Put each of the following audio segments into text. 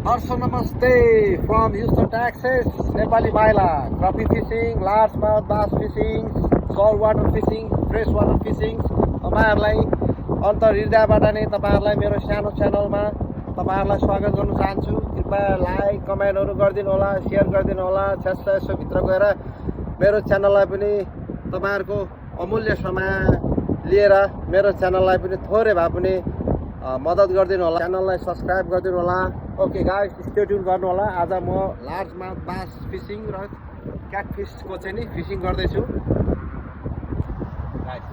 Also namaste from Houston, Texas. Nepali Maila. Crappie fishing, largemouth bass fishing, saltwater fishing, freshwater fishing. तपाईहरुलाई अन्तर हृदयबाट नै तपाईहरुलाई मेरो सानो च्यानलमा तपाईहरुलाई स्वागत गर्न चाहन्छु। कृपया लाइक, कमेन्टहरु गरिदिनु होला, शेयर गरिदिनु होला। यसो भित्र गएर मेरो च्यानललाई पनि तपाईहरुको अमूल्य समय लिएर मेरो च्यानललाई पनि थोरै भए पनि मद्दत गरिदिनु होला। च्यानललाई सब्स्क्राइब गरिदिनु होला। ओके गाइस, स्टे ट्युन गर्नु होला। आज म लार्ज माउथ बास फिशिङ र क्याटफिसको चाहिँ नि फिशिङ गर्दै छु। Guys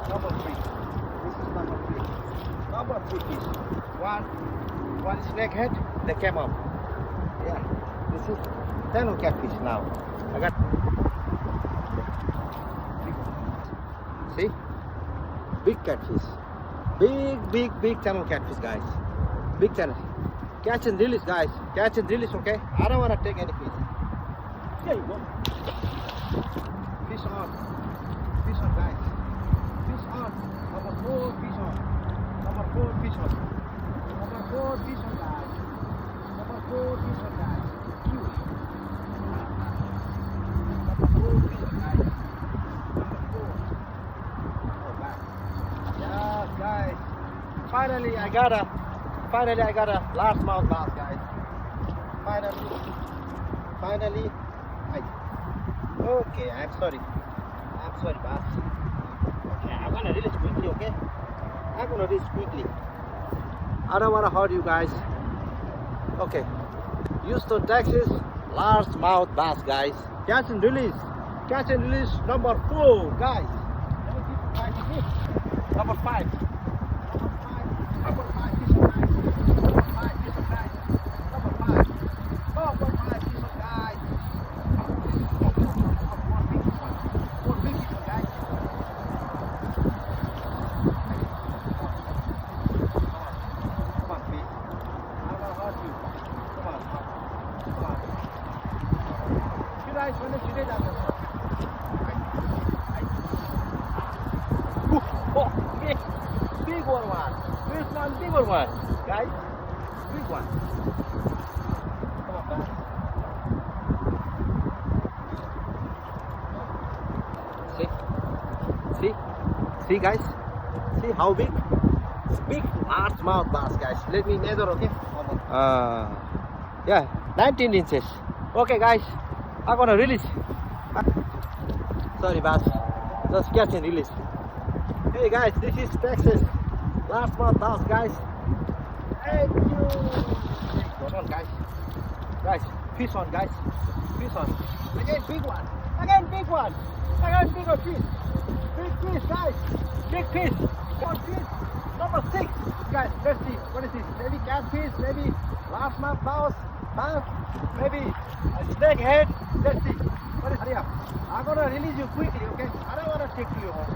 Number three. This is number three. Number three fish. One snakehead. They came up. Yeah. This is 10 catfish now. I got. See? Big catfish. Big channel catfish, guys. Big channel. Catch and release, guys. Catch and release, okay? I don't want to take any fish. There you go. Fish on. Fish on, guys. Fish on. Number 4 fish on. Number 4 fish on. Number 4 fish on, guys. Number 4 fish on, guys. Cute. Number 4 fish on, guys. Number 4. Oh, back. Yeah, guys. Finally, I got a largemouth bass, guys. Finally. Okay, I'm sorry, bass. Okay, I'm gonna release quickly, okay? I'm gonna release quickly. I don't wanna hurt you guys. Okay. Houston, Texas, largemouth bass, guys. Catch and release. Catch and release number 4, guys. Let me keep it right here. Number 5. Number 5 fish on, guys. Number 5 fish on, guys. Number 5. Number 5 fish on, guys. Four big fish on, guys. Come on, please. I'm gonna hurt you. Come on. You guys, when you did that, oh, big one. This one, bigger one, guys. Big one. Come on, guys. See, guys. See how big? It's big, largemouth bass, guys. Let me measure, okay? Yeah, 19 inches. Okay, guys. I'm gonna release. Sorry, bass. Just catch and release. Hey, guys. This is Texas. Largemouth bass, guys. Thank you. Come on, guys. Guys, fish on, guys. Fish on. Again, big one. Again, big one. Again, bigger fish. Big fish, guys. Big fish. One fish. Number 6. Guys, let's see. What is this? Maybe catfish, maybe largemouth bass, maybe a snakehead. Let's see. What is here? I'm gonna release you quickly, okay? I don't wanna take you home.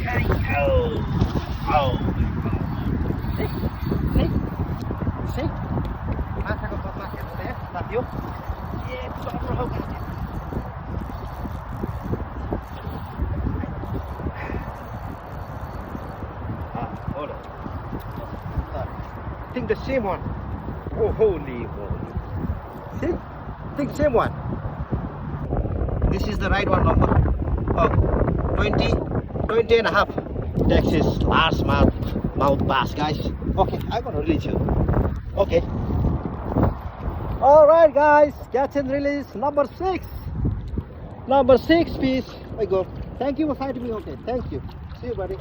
There you go. Oh. See? Masaको बदमास हेर्नु है साथीहरु एकदम रहो guys hold on think the same one oh holy see think same one this is the right one number oh 20 and a half Texas largemouth bass, guys. Okay, I'm gonna release you. Okay. All right, guys. Catch and release number 6. Number 6 piece. I go. Thank you for fighting me. Okay. Thank you. See you, buddy.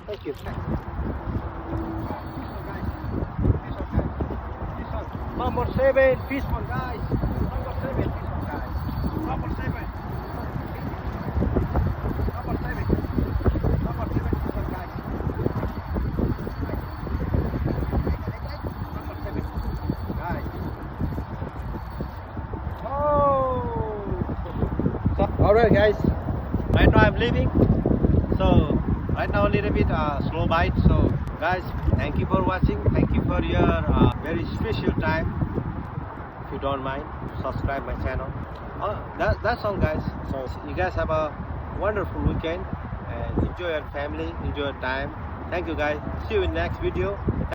Thank you. Number 7 fish one, guys. Number 7 fish one, guys. Number 7. Number 7. Number 7 fish one, guys. Number 7. Guys. Oh. So, alright, guys. right now I'm leaving. So right now a little bit slow bite. So guys, thank you for watching. Thank you for your very special time. If you don't mind, subscribe my channel. That's all, guys. So you guys have a wonderful weekend and enjoy your family, enjoy your time. Thank you, guys. See you in next video.